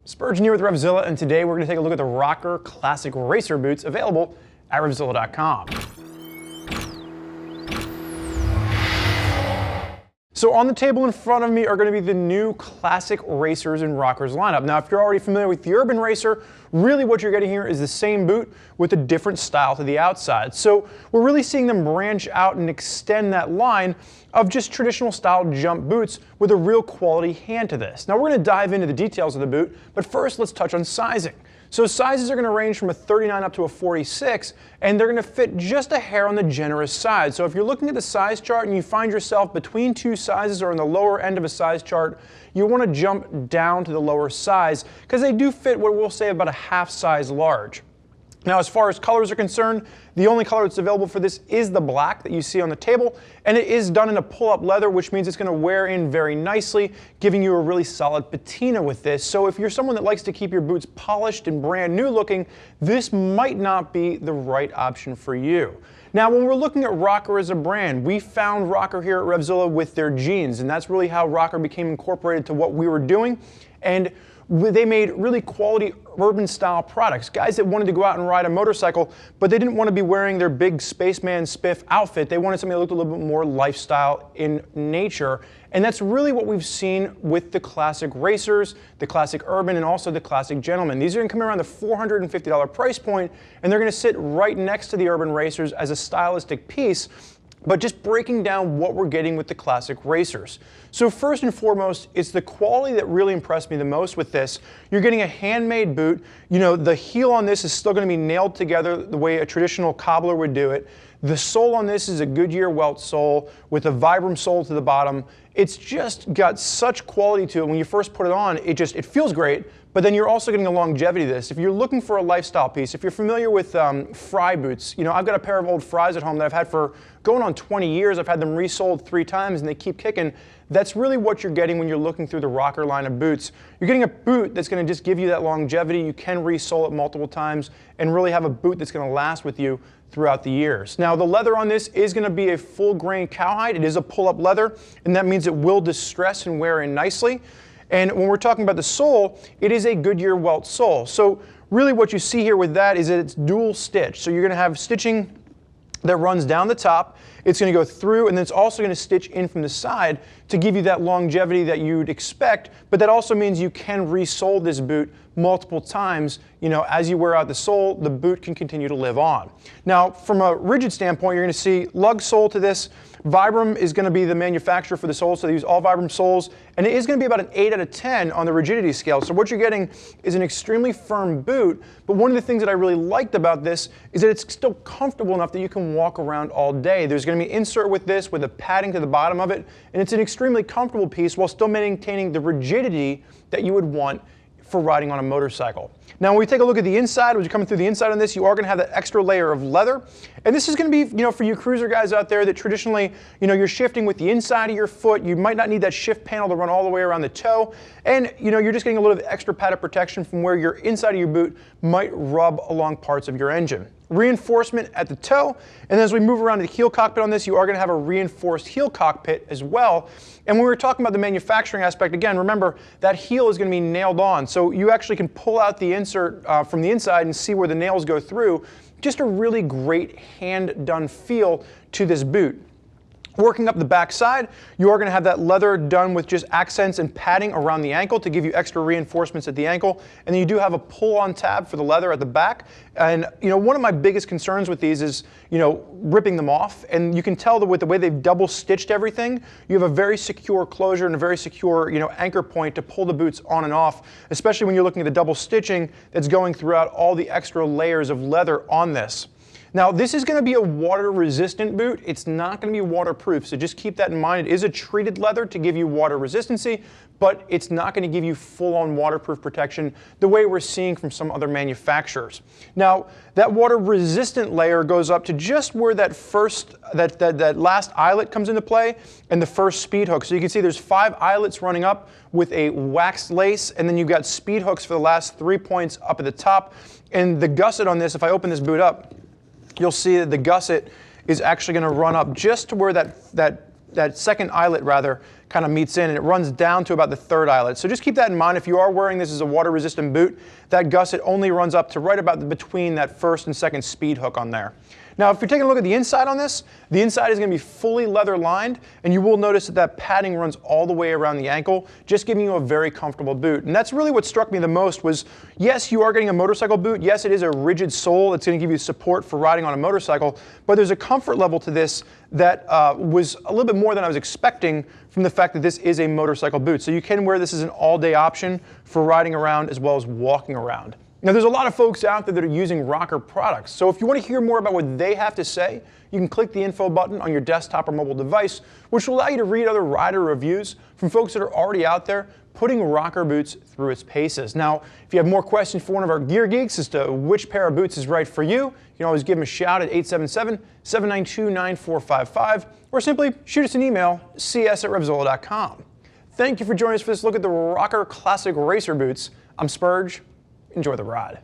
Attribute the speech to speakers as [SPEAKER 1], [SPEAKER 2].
[SPEAKER 1] Spurgeon here with RevZilla, and today we're going to take a look at the Rokker Classic Racer Boots available at RevZilla.com. So on the table in front of me are going to be the new classic racers in Rokker's lineup. Now, if you're already familiar with the Urban Racer, really what you're getting here is the same boot with a different style to the outside. So we're really seeing them branch out and extend that line of just traditional style jump boots with a real quality hand to this. Now we're going to dive into the details of the boot, but first let's touch on sizing. So sizes are going to range from a 39 up to a 46, and they're going to fit just a hair on the generous side. So if you're looking at the size chart and you find yourself between two sizes or in the lower end of a size chart, you want to jump down to the lower size because they do fit what we'll say about a half size large. Now, as far as colors are concerned, the only color that's available for this is the black that you see on the table, and it is done in a pull-up leather, which means it's going to wear in very nicely, giving you a really solid patina with this. So if you're someone that likes to keep your boots polished and brand new looking, this might not be the right option for you. Now, when we're looking at Rokker as a brand, we found Rokker here at RevZilla with their jeans, and that's really how Rokker became incorporated to what we were doing. And they made really quality urban style products. Guys that wanted to go out and ride a motorcycle, but they didn't want to be wearing their big spaceman spiff outfit. They wanted something that looked a little bit more lifestyle in nature. And that's really what we've seen with the classic racers, the classic urban, and also the classic gentleman. These are going to come around the $450 price point, and they're going to sit right next to the urban racers as a stylistic piece, but just breaking down what we're getting with the classic racers. So first and foremost, it's the quality that really impressed me the most with this. You're getting a handmade boot. You know, the heel on this is still going to be nailed together the way a traditional cobbler would do it. The sole on this is a Goodyear welt sole with a Vibram sole to the bottom. It's just got such quality to it. When you first put it on, it feels great, but then you're also getting a longevity to this. If you're looking for a lifestyle piece, if you're familiar with Fry boots, you know, I've got a pair of old Frys at home that I've had for going on 20 years. I've had them resoled 3 times and they keep kicking. That's really what you're getting when you're looking through the Rokker line of boots. You're getting a boot that's going to just give you that longevity. You can resole it multiple times and really have a boot that's going to last with you throughout the years. Now, the leather on this is going to be a full grain cowhide. It is a pull-up leather, and that means it will distress and wear in nicely. And when we're talking about the sole, it is a Goodyear welt sole. So really what you see here with that is that it's dual stitch. So you're going to have stitching that runs down the top. It's going to go through, and then it's also going to stitch in from the side to give you that longevity that you'd expect, but that also means you can resole this boot multiple times. You know, as you wear out the sole, the boot can continue to live on. Now, from a rigid standpoint, you're going to see lug sole to this. Vibram is going to be the manufacturer for the soles, so they use all Vibram soles, and it is going to be about an 8 out of 10 on the rigidity scale. So what you're getting is an extremely firm boot, but one of the things that I really liked about this is that it's still comfortable enough that you can walk around all day. There's going to be an insert with this with a padding to the bottom of it, and it's an extremely comfortable piece while still maintaining the rigidity that you would want for riding on a motorcycle. Now, when we take a look at the inside, when you're coming through the inside on this, you are going to have that extra layer of leather. And this is going to be, you know, for you cruiser guys out there that traditionally, you know, you're shifting with the inside of your foot. You might not need that shift panel to run all the way around the toe. And, you know, you're just getting a little bit of extra padded protection from where your inside of your boot might rub along parts of your engine. Reinforcement at the toe, and then as we move around to the heel cockpit on this, you are going to have a reinforced heel cockpit as well. And when we were talking about the manufacturing aspect, again, remember that heel is going to be nailed on, so you actually can pull out the insert from the inside and see where the nails go through. Just a really great hand-done feel to this boot. Working up the back side, you are going to have that leather done with just accents and padding around the ankle to give you extra reinforcements at the ankle. And then you do have a pull-on tab for the leather at the back. And, you know, one of my biggest concerns with these is, you know, ripping them off. And you can tell that with the way they've double stitched everything, you have a very secure closure and a very secure, you know, anchor point to pull the boots on and off, especially when you're looking at the double stitching that's going throughout all the extra layers of leather on this. Now, this is going to be a water-resistant boot. It's not going to be waterproof, so just keep that in mind. It is a treated leather to give you water resistancy, but it's not going to give you full-on waterproof protection the way we're seeing from some other manufacturers. Now, that water-resistant layer goes up to just where that last eyelet comes into play and the first speed hook. So you can see there's 5 eyelets running up with a waxed lace, and then you've got speed hooks for the last 3 points up at the top. And the gusset on this, if I open this boot up, you'll see that the gusset is actually going to run up just to where that second eyelet rather kind of meets in, and it runs down to about the third eyelet. So just keep that in mind. If you are wearing this as a water resistant boot, that gusset only runs up to right about between that first and second speed hook on there. Now, if you're taking a look at the inside on this, the inside is going to be fully leather lined, and you will notice that that padding runs all the way around the ankle, just giving you a very comfortable boot. And that's really what struck me the most was, yes, you are getting a motorcycle boot. Yes, it is a rigid sole that's going to give you support for riding on a motorcycle, but there's a comfort level to this that was a little bit more than I was expecting from the fact that this is a motorcycle boot. So you can wear this as an all-day option for riding around as well as walking around. Now, there's a lot of folks out there that are using Rokker products, so if you want to hear more about what they have to say, you can click the info button on your desktop or mobile device, which will allow you to read other rider reviews from folks that are already out there putting Rokker boots through its paces. Now, if you have more questions for one of our gear geeks as to which pair of boots is right for you, you can always give them a shout at 877-792-9455, or simply shoot us an email, cs@RevZilla.com. Thank you for joining us for this look at the Rokker Classic Racer Boots. I'm Spurge. Enjoy the ride.